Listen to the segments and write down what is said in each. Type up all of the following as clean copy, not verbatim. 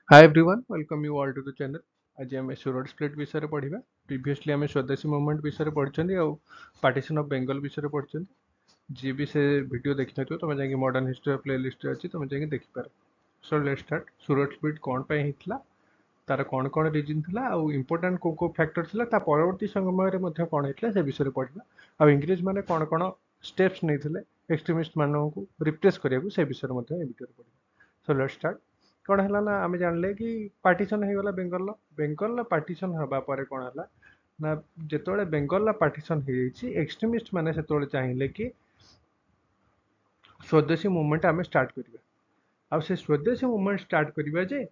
Hi everyone, welcome you all to the channel. आज आम सुरट split विषय पढ़ा प्रीवियसली आम स्वदेशी मूवमेंट विषय पढ़ी और पार्टीशन ऑफ बेंगल विषय पढ़ी जी भी से वीडियो देखी ना तुम जाकि मॉडर्न हिस्ट्री प्ले लिस्ट अच्छी तुम जाकि देखिपार। So let start. Surat split कौन पे होता, तार कौन कौन रिजन था आउ इम्पोर्टाट को फैक्टर था, ता परवर्ती समय में कौन होता से विषय पढ़ा आ इंग्रेज मैंने कौन कौन स्टेप्स नहीं एक्सट्रीमिस्ट मानक रिप्रेस करने से विषय वीडियो पढ़ा। सो लेट स्टार्ट। कौन है ना आम जानले कि पार्टीशन हो गला बेंगल बेंगल पार्टीशन हवा पर कौन है ना जिते बेंगल पार्टीशन हो एक्सट्रीमिस्ट मैंने से चाहिए कि स्वदेशी मूवमेंट आम स्टार्ट करवा आ से स्वदेशी मूवमेंट स्टार्ट करवा जे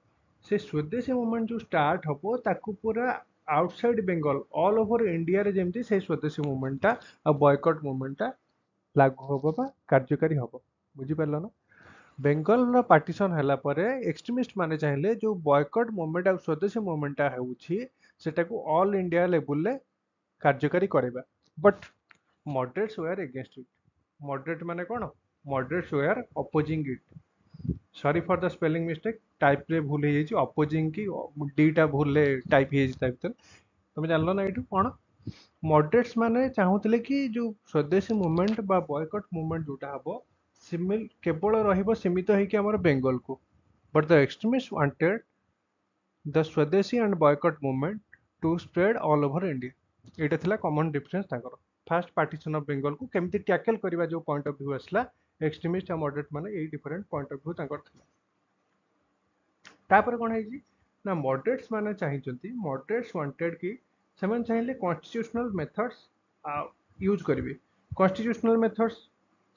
से स्वदेशी मूवमेंट जो स्टार्ट हम ताकू पूरा outside Bengal all over India रे जेमती से स्वदेशी मूवमेंटा आ बॉयकॉट मूवमेंटा लागू हम बा कार्यकारी हम। बुझीपार ना बेंगल पार्टीशन है एक्सट्रीमिस्ट माने चाहिए जो बॉयकॉट मूवमेंट और स्वदेशी मूवमेंटा होटा ऑल इंडिया लेवल रे कार्यकारी करवा। But moderates were against it. Moderate माने कौन? Moderates were opposing it. Sorry for the spelling mistake, type रे भूल हो अपोजिंग की डीटा भूल टाइप हो तुम जानल ना ये कौन मॉडरेट्स माने चाहूले कि जो स्वदेशी मूवमेंट बा बॉयकॉट मूवमेंट जोटा हम सिमिल केवल रहिबो सीमित होइके हमर बेंगल को। But the extremist wanted the swadeshi and boycott movement to spread all over India. एटा थिला कॉमन डिफरेंस ताकर। फर्स्ट पार्टीशन ऑफ बेंगल को केमती टैकल करबा जो पॉइंट ऑफ व्यू आसला एक्सट्रीमिस्ट और मॉडरेट माने ए डिफरेंट पॉइंट ऑफ व्यू ताकर थिला। तापर कोन है ना मॉडरेट्स माने चाहिए मॉडरेट्स वांटेड कि सेमन चाहिए कॉन्स्टिट्यूशनल मेथड्स यूज करेंगे। कॉन्स्टिट्यूशनल मेथड्स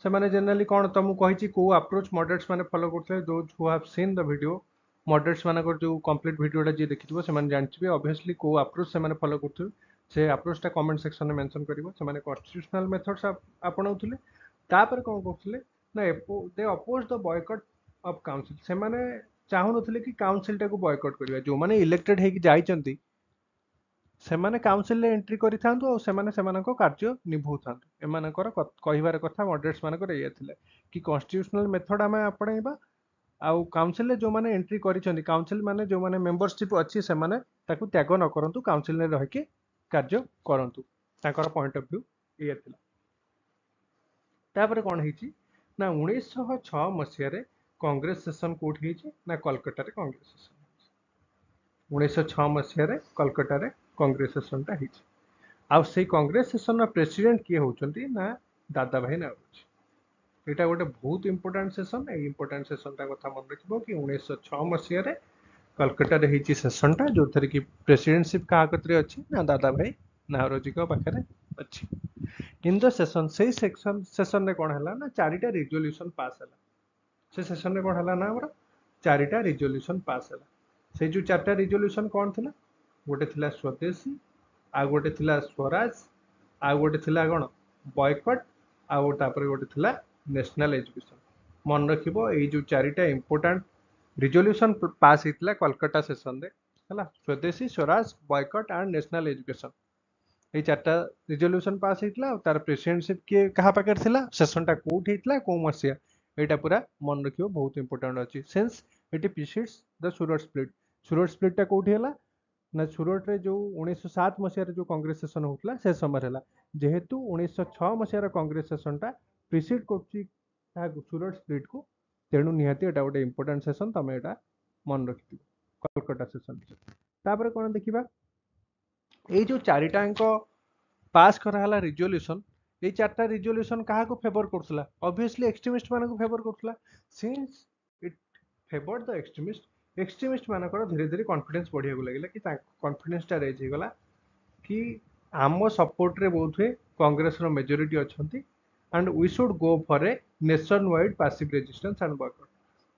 से मैंने जनरली कौन तुमको कही कौ अप्रोच मॉडरेट्स मैंने फॉलो करते those who have seen the video moderates मान जो कंप्लीट वीडियोटा जी देखिए से जानते ऑब्वियसली कौ अप्रोच से फॉलो करते से अप्रोचटा कमेंट सेक्शन में मेंशन करिवो। से कॉन्स्टिट्यूशनल मेथड्स आपणाउथिले तापर कौन करथिले ना they oppose the boycott of council. से माने चाहूनथिले कि काउंसिल टाको बॉयकॉट करिवा जो माने इलेक्टेड हेकि जाइचंती ସେମାନେ କାଉନସିଲରେ ଏଣ୍ଟ୍ରି କରିଥାନ୍ତୁ ଆଉ ସେମାନେ ସେମାନଙ୍କ କାର୍ଯ୍ୟ ନିଭଉଥାନ୍ତୁ। ଏମାନଙ୍କର କହିବାର କଥା ମଡରେଟ୍ସ ମାନଙ୍କର ଏଇଆ ଥିଲା କି କନଷ୍ଟିଟ୍ୟୁସନାଲ ମେଥଡ ଆମେ ଆପଣେଇବା ଆଉ କାଉନସିଲରେ ଯେଉଁମାନେ ଏଣ୍ଟ୍ରି କରିଛନ୍ତି କାଉନସିଲ ମାନେ ଯେଉଁମାନେ ମେମ୍ବରସିପ ଅଛି ସେମାନେ ତାକୁ ତ୍ୟାଗ ନ କରନ୍ତୁ, କାଉନସିଲରେ ରହିକି କାର୍ଯ୍ୟ କରନ୍ତୁ। ତାଙ୍କର ପଏଣ୍ଟ ଅଫ ଭ୍ୟୁ ଏଇଆ ଥିଲା। ତାପରେ କ'ଣ ହେଇଛି ନା 1906 ମସିହାରେ କଂଗ୍ରେସ ସେସନ କୋଉଠି ହେଇଛି ନା କଲକାତାରେ କଂଗ୍ରେସ ସେସନ। 1906 ମସିହାରେ କଲକାତାରେ କଂଗ୍ରେସ ସେସନଟା ହେଇଛି। ଆଉ ସେଇ କଂଗ୍ରେସ ସେସନର ପ୍ରେସିଡେଣ୍ଟ କିଏ ହେଉଛନ୍ତି ନା ଦାଦା ଭାଇ ନାଓରୋଜି। ଏଇଟା ଗୋଟେ ବହୁତ ଇମ୍ପୋର୍ଟାଣ୍ଟ ସେସନ। ଏଇ ଇମ୍ପୋର୍ଟାଣ୍ଟ ସେସନଟା କଥା ମନେ ରଖିବ କି 1906 ମସିହାରେ କଲକାତାରେ ହେଇଛି ସେସନଟା ଯୋଉଥିରେ କି ପ୍ରେସିଡେଣ୍ଟସିପ୍ କାହା କତିରେ ଅଛି ନା ଦାଦା ଭାଇ ନାଓରୋଜିଙ୍କ ପାଖରେ ଅଛି। इन द सेशन से सेशन रे कौन है ना चारिटा रिजोल्यूशन पास है। से सेशन रे कौन है ना हमर चारिटा रिजोल्यूशन पास है। से जो चारटा रिजोल्यूशन कौन थिला गोटे थिला स्वदेशी आ गोटे थिला स्वराज आ गोटे थिला कौन बॉयकॉट आ तापर गोटे थिला नेशनल एजुकेशन। मन रखिबो एई जो चारिटा इंपोर्टेंट रिजोल्यूशन पास हितला कोलकाता सेशन रे हला swadeshi swaraj boycott and national education. ये चार्टा रिजोल्यूशन पास होता तार प्रेसिडेंटशिप किए क्या पाखे सेसनटा कौट होता कौ मसीहा यहाँ पूरा मन रखियो बहुत इंपोर्टेंट अच्छी sense it precedes the Surat split. Surat स्प्लिटा कौटी है ना सुरट रे जो 1907 मसीह जो कांग्रेस सेसन होता से समय जेहेतु 1906 मसीहार कांग्रेस सेसनटा प्रिसीड कर सुरट स्प्लिट को तेणु निहाती एटा गोटे इंपोर्टेंट सेसन तुम यहाँ मन रखि कलकाता सेसन। तापर कौन देखा ये जो चारिटांक पास कराला रिजोल्यूशन ये चार्टा रिजोल्यूशन क्या फेवर करुला ऑब्वियसली एक्सट्रीमिस्ट मान फेवर करुला। Since it favour the extremist extremist मानकर धीरे धीरे कॉन्फिडेंस बढ़िया लगे कि कॉन्फिडेंसटा रेज होगला कि आम सपोर्ट रे बहुत हुए कांग्रेस रो मेजोरिटी अच्छी and we should go for a nationwide passive resistance and boycott.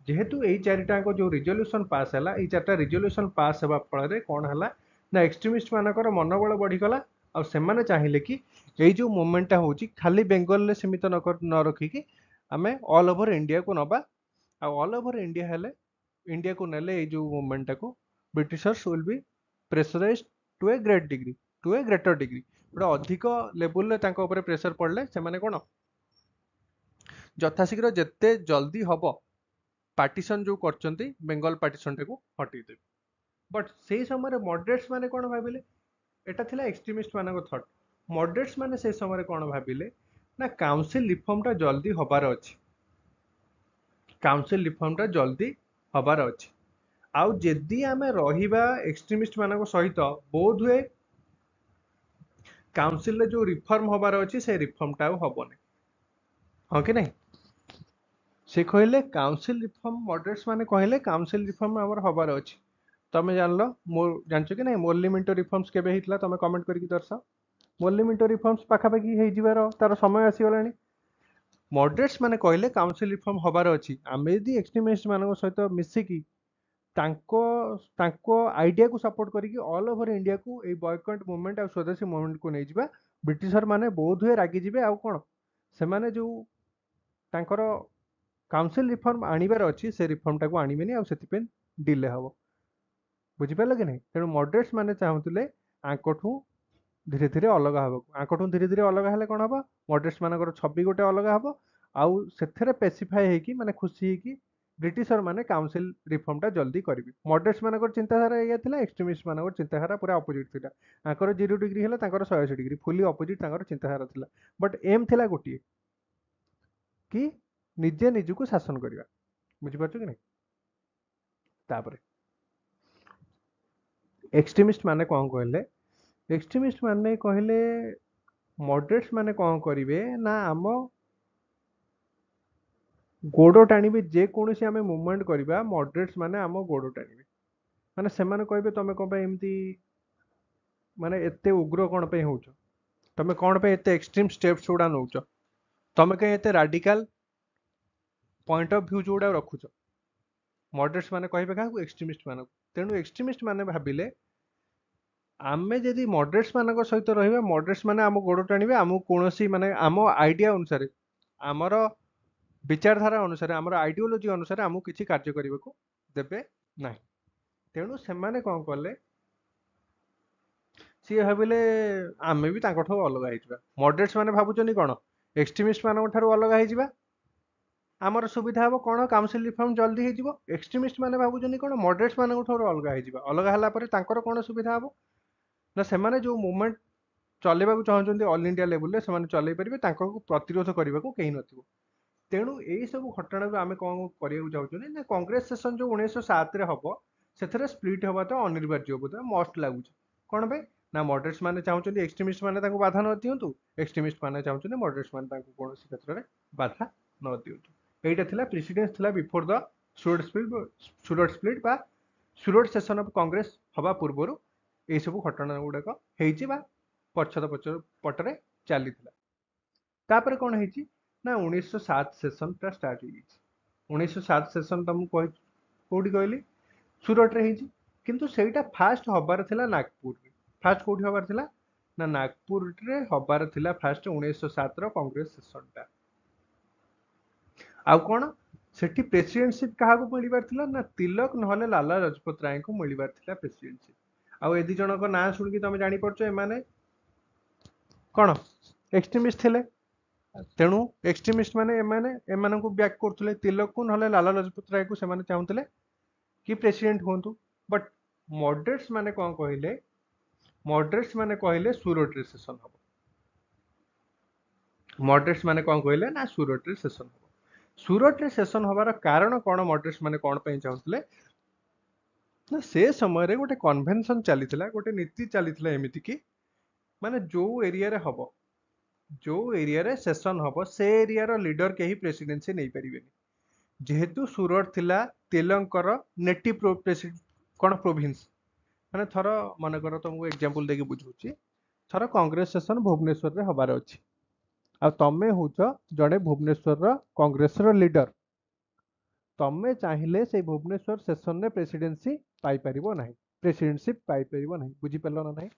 जेहेतु यही चारिटांक जो रिजोल्यूशन पास है ये चार्टा रिजोल्यूशन पास होगा फल कौन है ना एक्सट्रीमिस्ट मानकर मनोबल बढ़ीगला और सेमाने चाहिए कि यही जो मूवमेंटा हो खाली बेंगल सीमित न रखिकी आम ऑल ओवर इंडिया को नवा ऑल ओवर इंडिया हेले इंडिया को नेले जो मूवमेंटा को Britishers will be pressurised to a great degree to a greater degree गोटे अधिक लेवल प्रेसर पड़े से कौन यथाशीघ्र जिते जल्दी हम पार्टीशन जो करचंती बेंगल पार्टीशन टाकू हटई देबे बट से समय मॉडरेट्स माने कोन भाबिले एटा थिला एक्सट्रीमिस्ट मानको थॉट मॉडरेट्स माने से समय कोन भाबिले ना काउंसिल रिफॉर्म टा जल्दी हबार अछि काउंसिल रिफॉर्म टा जल्दी हबार अछि आउ जेदी आमे रहिबा एक्सट्रीमिस्ट मानको सहित बोध हुए काउंसिल रे जो रिफॉर्म हबार अछि से रिफॉर्म टा हबने हां कि नहीं से कहले काउंसिल रिफॉर्म मॉडरेट्स माने कहले काउंसिल रिफॉर्म हमर हबार अछि तमे जानलो मोर जानछो कि नहीं मोरली मिंटो रिफॉर्म्स केबे हितला तमे कमेंट करके दर्शाओ मोरली मिंटो रिफॉर्म्स पाखा पाखी हे जिवार तार समय आसी गलानी मॉडरेट्स माने कहले काउंसिल रिफॉर्म हबार अछि आमे यदि एक्सट्रीमिस्ट मानको सहित मिसिकी तांको तांको आइडिया को सपोर्ट करिकी ऑल ओवर इंडिया को ए बॉयकॉट मूवमेंट आ स्वदेशी मूवमेंट को नै जिबा ब्रिटिशर माने बहुत हुए रागी जिबे आ कोन से माने जो तांकर काउंसिल रिफॉर्म आनिबार अछि से रिफॉर्म टाको आनिबेनी आ सेति पे डिले हबो बुझि पाले कि नहीं तेणु मॉडरेट्स माने चाहुतले आंकोठू धीरे धीरे अलग हबो आंकोठू धीरे धीरे अलग हेले कोन हबो मॉडरेट्स मानकर छवि गोटे अलग हबो आउ सेथरे पेसिफाई हेकी माने खुशी हेकी ब्रिटिशर माने काउंसिल रिफॉर्म टा जल्दी करिवि मॉडरेट्स मानकर चिंताधारा एया थिला एक्सट्रीमिस्ट मानकर चिंताधारा पूरा ऑपोजिट थिला आंकर 0 डिग्री हेला तांकर 180 डिग्री फुली ऑपोजिट तांकर चिंताधारा थिला बट एम थिला गोटी कि निजे निजको शासन करिवा बुझि पाछो कि नहीं तापरे एक्सट्रीमिस्ट माने कोन कहले एक्सट्रीमिस्ट माने कहले मॉडरेट्स माने कोन करिवे ना आम गोड़ टाणीबे जे कोनोसी आमे मूवमेंट करिबा मॉडरेट्स माने आम गोड़ टाणीबे माने सेमाने कहबे तमे कोन पे एमती माने एते उग्र कोन पे होउछो तमे कोन पे एते एक्सट्रीम स्टेप्स उडा नउछो तमे के एते रैडिकल पॉइंट ऑफ व्यू जोडा रखुछो मॉडरेट्स माने कहबे काकू एक्सट्रीमिस्ट माने तेनु एक्सट्रीमिस्ट माने भाबिले आमे जदि मॉडरेट्स मानक सहित रहिबा मॉडरेट्स माने आम गोड़ टाणीबे आम कोनोसी माने आम आइडिया अनुसार आमर विचारधारा अनुसार आमर आइडियोलॉजी अनुसार आम किछि कार्य करबाको देबे नाही तेणु सेमाने कोन कले सी भाविले आमे भी तांकठो अलग आइजिबा मॉडरेट्स माने भाबुचनी कोन एक्सट्रीमिस्ट मानक ठारू अलग आइजिबा आमर सुविधा हबो कोन काउंसिल रिफॉर्म जल्दी हे जिवो एक्सट्रीमिस्ट माने भाबुचनी कोन मॉडरेट्स मानक ठारू अलग आइजिबा अलग हला परे तांकर कोन सुविधा हबो ना सेमाने जो मूवमेंट चलेबाकू चाहउछन्ती ऑल इंडिया लेवल रे सेमाने चलै परिबे तांको प्रतिरोध करबाकू केही नथिबो तेणु एई सब घटना को आमे कोन करियाकू चाहउछनी ना कांग्रेस सेशन जो 1907 रे हबो सेथरे स्प्लिट हबा तो अनिवार्य बोधे मस्ट लागुछ कोन बे ना मॉडरेट्स माने चाहउछन्ती एक्सट्रीमिस्ट माने तांको बाधा न दियंतु एक्सट्रीमिस्ट माने चाहउछन्ती मॉडरेट्स माने तांको कोनोसी क्षेत्र रे बाधा न दियंतु एइटा थिला प्रेसिडेंस थिला बिफोर द सुरट स्प्लिट बा सुरट सेशन ऑफ कांग्रेस हबा पूर्वरु एई सब घटना गुडक हेइची बा पटरे चली थिला तापर कोन हेइची ना 1907 सेशन टा स्टार्ट हो 1907 सेशन तुम कोडी कहली सुरट रे हेइची किंतु सेटा फास्ट हबार थिला नागपुर रे फास्ट कोडी हबार थिला ना नागपुर रे हबार थिला फास्ट 1907 रो कांग्रेस सेशन टा आ कोन सेठी प्रेसिडेंटशिप कहा को मिलिबार थिला ना तिलक नहले लाला लाजपत राय को मिलिबार थिला प्रेसिडेंटशिप आ एदी जनक ना सुन कि तमे जानि परछो ए माने कोन एक्सट्रीमिस्ट थिले तेणु एक्सट्रीमिस्ट माने एमानंकु बैक करथुले तिलक को नहले लाला लाजपत राय को सेमाने चाहुतले कि प्रेसिडेंट होंतु बट मॉडरेट्स माने कहले सुरट रे सेशन हबो मॉडरेट्स माने कोन कहले ना सुरट रे सेशन हबो सुरट रे सेशन हबार कारण कोन मॉडरेट्स माने कोन पई चाहुतले ना से समय रे गोटे कन्वेंशन चलीथिला गोटे नीति चलीथिला एमिति कि माने जो एरिया रे हबो जो एरिया रे सेशन हबो से एरिया रो लीडर केही प्रेसिडेंसी नै परिबेनी जेहेतु सुरट थिला तेलंकर नेटिव कोन प्रोविंस माने थरो मन करो तुमको एग्जांपल देके बुझुची थरो कांग्रेस सेशन भुवनेश्वर रे हबार अछि आ तमे होचो जड़े भुवनेश्वर रो कांग्रेस रो लीडर तमे चाहिले से भुवनेश्वर सेशन रे प्रेसिडेंसी पाई परिबो नाही प्रेसिडेंटशिप पाई परिबो नाही बुझी पल्लो ना नाही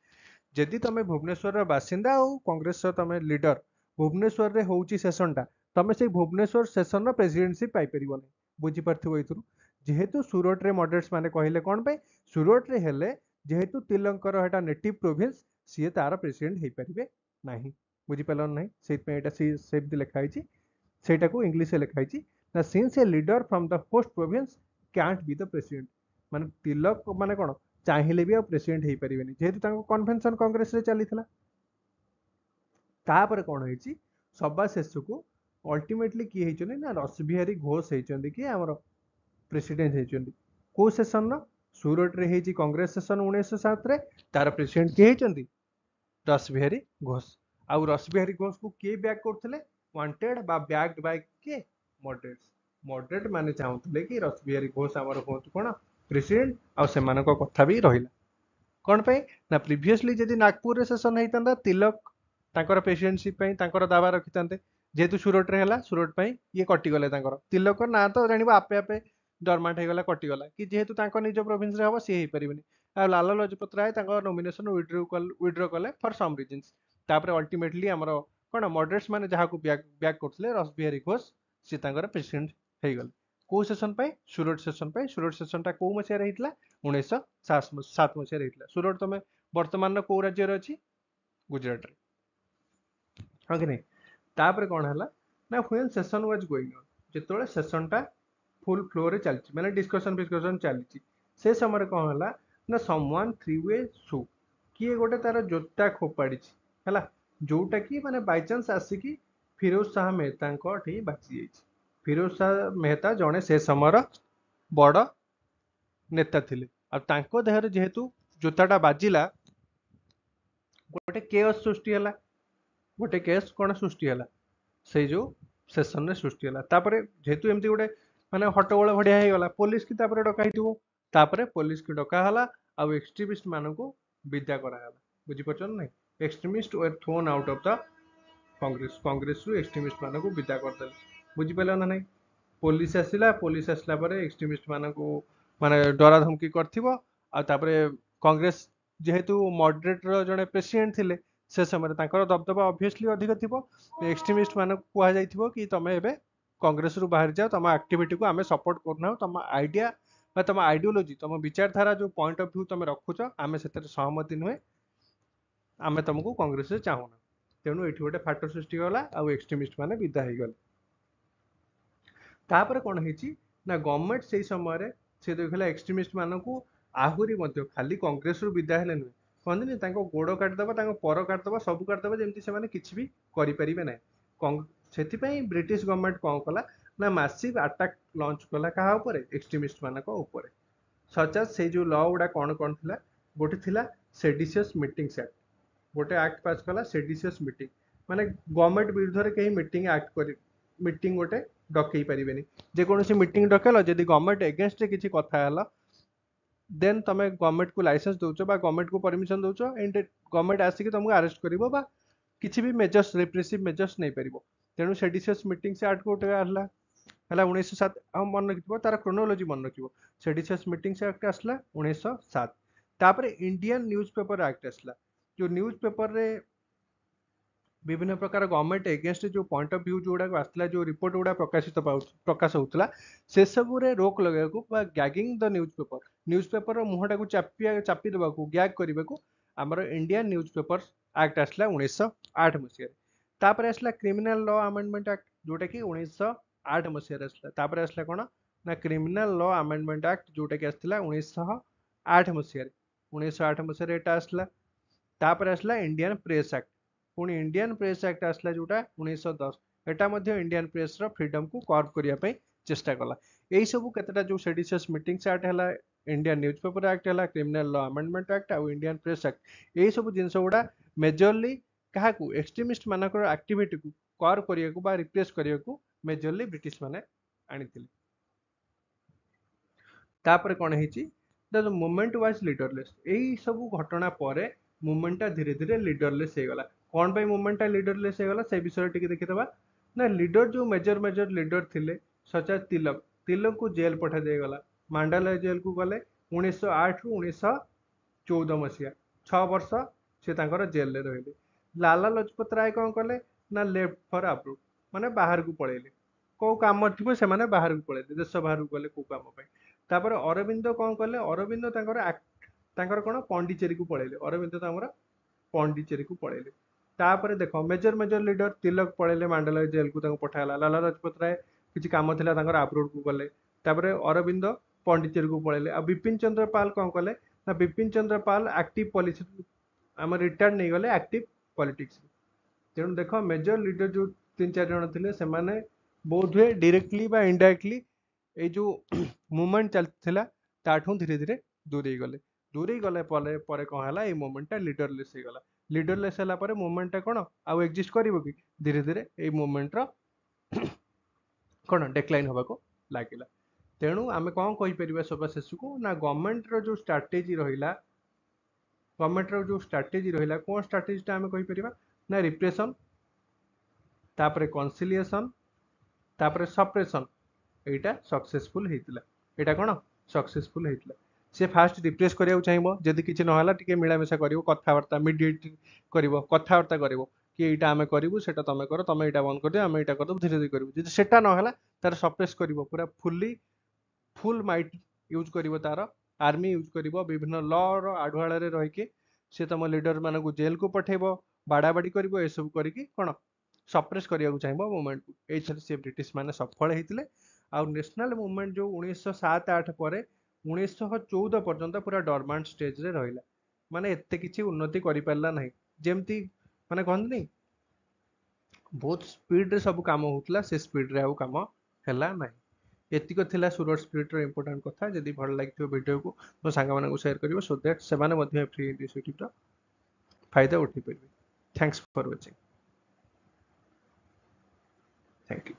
जदि तमे भुवनेश्वर रो बासिंदा हो कांग्रेस रो तमे लीडर भुवनेश्वर रे होउची सेशन टा तमे से भुवनेश्वर सेशन रो प्रेसिडेंटशिप पाई परिबो नाही बुझी परथिबो इथुरु जेहेतु सुरट रे मॉडरेट्स माने कहिले कोन पे सुरट रे हेले जेहेतु तिलंकर हेटा नेटिव प्रोविंस सिए तार प्रेसिडेंट हेई परिबे नाही बुझी पल्लो नाही सेत पे एटा सी सेफ दि लेखा हिची सेटा को इंग्लिश रे लेखा हिची ना since a leader from the host province cantt be the president माने तिलक माने कोन चाहिले भी आ प्रेसिडेंट हेई परिबेनी जेहेतु तांको कन्वेंशन कांग्रेस रे चलीथिला तापर कोन होईची सभा शेषकु अल्टीमेटली की हेइचनी ना रसबिहारी घोष हेइचंदी कि हमर प्रेसिडेंट हेइचंदी को सेशन न सूरत रे हेइची कांग्रेस सेशन 1907 रे तार प्रेसिडेंट की हेइचंदी रसबिहारी घोष आउ रसबिहारी घोष को किए बैक करथिले वांटेड बा बैक्ड बाय के मॉडरेट्स मॉडरेट माने चाहुतले कि रसबिहारी घोष हमर होत कोन प्रेसिडेंट आ सेमानको कथा भी रहिला कोन पे ना प्रीवियसली जदि नागपुर रे सेशन हेइतंदा तिलक तांकर प्रेसिडेंटशिप पई तांकर दावा रखितंते जेहेतु सूरत रे हला सूरत पई ये कटि गले तांकर तिलक ना तो जानिबा आपे आपे डरमाट हे गला कटि गला कि जेहेतु तांकर निज प्रोविंस रे हबो से हेइ परिबनी आ लाला लजपत राय तांकर नॉमिनेशन विथड्रॉ कले फॉर सम रीजंस तापर अल्टीमेटली हमर कोन मॉडरेट्स माने जहा को बैक करथले रसबिहारी घोष से तांकर प्रेसिडेंट हेइ गले को सेशन पे सूरत सेशन टा को मसिया रहितला 1907 मसिया रहितला सूरत तमे वर्तमान नो को राज्य रे अछि गुजरात रे हां कि नै तापर कोन हला ना when session was going on जेतोळे सेशन टा फुल फ्लो रे चलछि माने डिस्कशन चलछि से समय कोन हला ना समवन थ्रू ए शू किए गोटे तार जोता खोपाड़ी हला जोटा कि माने बाय चांस आसी कि फिरोज शाह मेहता को ठी बाची जाइछि फिरोज शाह मेहता जने से समयर बड़ नेता थिले आ तांको देहरे जेहेतु जोताटा बाजिला गोटे केस सृष्टि हला गोटे केस कोन सृष्टि हला से जो सेशन रे सृष्टि हला तापरे जेहेतु एमती गोटे माने हट्टगोल भडिया हे गला पुलिस की तापरे डका हितबो तापरे पुलिस की डका हला आ एक्सट्रीमिस्ट मानको विदा करा हला बुझी परछन नै extremist were thrown out of the Congress रु एक्सट्रीमिस्ट मानको विदा कर देले बुझी पेला ना नै पुलिस आसला परे एक्सट्रीमिस्ट मानको माने डरा धमकी करथिबो आ तापरे कांग्रेस जेहेतु मॉडरेट रो जने प्रेसिडेंट थिले से समय तांकर दबदबा ऑब्वियसली अधिक थिबो एक्सट्रीमिस्ट मानको कुहा जाइथिबो कि तमे एबे कांग्रेस रु बाहर जाओ तम एक्टिविटी को आमे सपोर्ट करना तम आइडिया बा तम आइडियोलॉजी तम विचारधारा जो पॉइंट ऑफ व्यू तमे रखुछ आमे सेते सहमति नुहे आमे तुमको कांग्रेस रे चाहुना तेनु एठी गोटे फाटर सृष्टि होला आ एक्सट्रीमिस्ट माने विदा हे गले तापर कोन हेची ना गवर्नमेंट सेही समय रे से देखला एक्सट्रीमिस्ट मानको आहुरी मध्य खाली कांग्रेस रु विदा हेले नुहे कहंदिनी तांको गोडो काट दबा तांको पर काट दबा सब काट दबा जेमति से माने किछि भी करि परिबे नै सेथिपाई ब्रिटिश गवर्नमेंट कौन कला ना मासिव अटैक लॉन्च कला कहा ऊपर एक्सट्रीमिस्ट मानक ऊपर सच से जो लॉ गुडा कौन कौन थिला गोटे थिला सेडिशियस मीटिंग्स एक्ट गोटे एक्ट पास कला सेडिशियस मीटिंग माने गवर्नमेंट विरुद्ध रे कहीं मीटिंग एक्ट करी मीटिंग गोटे डकई परिबेनी जे कोनोसी मीटिंग डकेला जदी गवर्नमेंट अगेंस्ट रे किछि कथा हला देन तमे गवर्नमेंट को लाइसेंस दोचो बा गवर्नमेंट को परमिशन दोचो एंड गवर्नमेंट आसी कि तुमको अरेस्ट करिवो बा किछि भी मेजर्स रिप्रेसिव मेजर्स नै परिबो तेणु सेडिशियस मीटिंग से आर्ट कोटे आला हला 1907 हम मन रखिबो तार क्रोनोलॉजी मन रखिबो सेडिशियस मीटिंग से एक्ट आसला 1907 तापर इंडियन न्यूज़पेपर एक्ट आसला जो न्यूज़पेपर रे विभिन्न प्रकार गवर्नमेंट अगेंस्ट जो पॉइंट ऑफ व्यू जोडा आसला जो रिपोर्ट गुडा प्रकाश होतला से सब रे रोक लगाय को बा गैगिंग द न्यूज़पेपर रो मुहटा को चापी देबा को गैग करबा को हमर इंडियन न्यूज़पेपर एक्ट आसला 1908 मसिया तापर आसला क्रिमिनल लॉ अमेंडमेंट एक्ट जोटा कि 1908 मसिया आसला तापर आसला कोन ना क्रिमिनल लॉ अमेंडमेंट एक्ट जोटा कि आसला 1908 मसिया 1908 मसिया एटा आसला तापर आसला इंडियन प्रेस एक्ट पुणी इंडियन प्रेस एक्ट आसला जोटा 1910 एटा मध्ये इंडियन प्रेस रो फ्रीडम को कर्व करिया पई चेष्टा कला एई सब केतेटा जो सेडिशियस मीटिंग्स एक्ट हला इंडियन न्यूज़पेपर एक्ट हला क्रिमिनल लॉ अमेंडमेंट एक्ट आ इंडियन प्रेस एक्ट एई सब जिंस गुडा मेजरली कहा को एक्सट्रीमिस्ट मानकर एक्टिविटी को कर्व करिया को बा रिप्लेस करिया को मेजरली ब्रिटिश माने आनिथिले तापर कोन हेची द मूवमेंट वाज लीडरलेस एई सब घटना परे मूवमेंट धीरे धीरे लीडरलेस हे गला कोन पे मूवमेंट लीडरलेस हे गला से विषय टिके देखितबा ना लीडर जो मेजर लीडर थिले सचा तिलक को जेल पठा दे गला मांडाला जेल को गले 1908 रु 1914 मसिया 6 वर्ष से तांकर जेल रे रहिले लाला लजपत राय कौन कले ना लेफ्ट फॉर अब्रोड माने बाहर को पळेले को काम थिबो से माने बाहर को पळेले देश बाहर को गले को काम पे तापर अरविंद कौन कले अरविंद तांकर कोन पांडिचेरी को पळेले अरविंद तांकर पांडिचेरी को पळेले तापर देखो मेजर लीडर तिलक पळेले मांडला जेल को तांको पठाला लाला लजपत राय किसी काम थिला तांकर अब्रोड को गले तापरे अरविंद पंडिचेरी को पळेले आ बिपिन चंद्र पाल कोन कले ना बिपिन चंद्र पाल एक्टिव पॉलिसी आम रिटायर्ड नहीं गले एक्टिव पॉलिटिक्स तेणु देख मेजर लीडर जो 3-4 जन थे से बोध हुए डायरेक्टली बा इनडायरेक्टली ये जो मूवमेंट चलता ताठू धीरे धीरे दूरे गले दूरे गले पर कौन है ये मूवमेंटा लीडरलेस हो गला लीडरलेस है मूवमेंटा कौन आउ एक्जिस्ट कर कि धीरे धीरे ये मूवमेंटर कौन डेक्लाइन होगा लगिला तेणु आम कौन कहीपर सभा शेष को ना गवर्नमेंट रो जो स्ट्राटेजी रहा गवर्नमेंट रो जो स्ट्राटेजी रहा कौन स्ट्राटेजी आम कहीपर ना रिप्रेशन तापरे कॉन्सिलिएशन तापरे सप्रेशन एटा सक्सेसफुल हेतिला एटा कोन सक्सेसफुल हेतिला से फास्ट रिप्रेस करिया चाहिबो जदी किछि न होला टिके मिलामेशा करिवो कथावार्ता मीडिएट करिवो कथावार्ता करिवो कि एटा आमे करिवो सेटा तमे करो तमे एटा बंद कर दियो आमे एटा करदो धीरे धीरे करिवो जदी सेटा न होला तार सप्रेस करिवो पूरा फुल माइट यूज करिवो तार आर्मी यूज करिवो विभिन्न लॉ रो आढवाळे रे रहि के से तम लीडर माने को जेल को पठेबो बाडाबाडी करिवो ए सब करिकि कोन सप्रेस करिया चाहिए मूवमेंट को ये ब्रिटिश माने सफल होते आउ नेशनल मूवमेंट जो 1907-8 पर 1914 पर्यंत पूरा डॉर्मेंट स्टेज रे रहिला माने एते किछि उन्नति करि पारला नाही जेमती माने कहंत नहीं बहुत स्पीड रे सब काम होतला से स्पीड रे आउ काम हैला नाही एतिक थिला सुरत स्पिरिट रो इंपोर्टेंट कथा जदी भल लागिथो वीडियो को तो सांगा माने को शेयर करिवो सो दैट से माने मध्ये फ्री इनिशिएटिव रो फायदा उठी परिबे thanks for watching thank you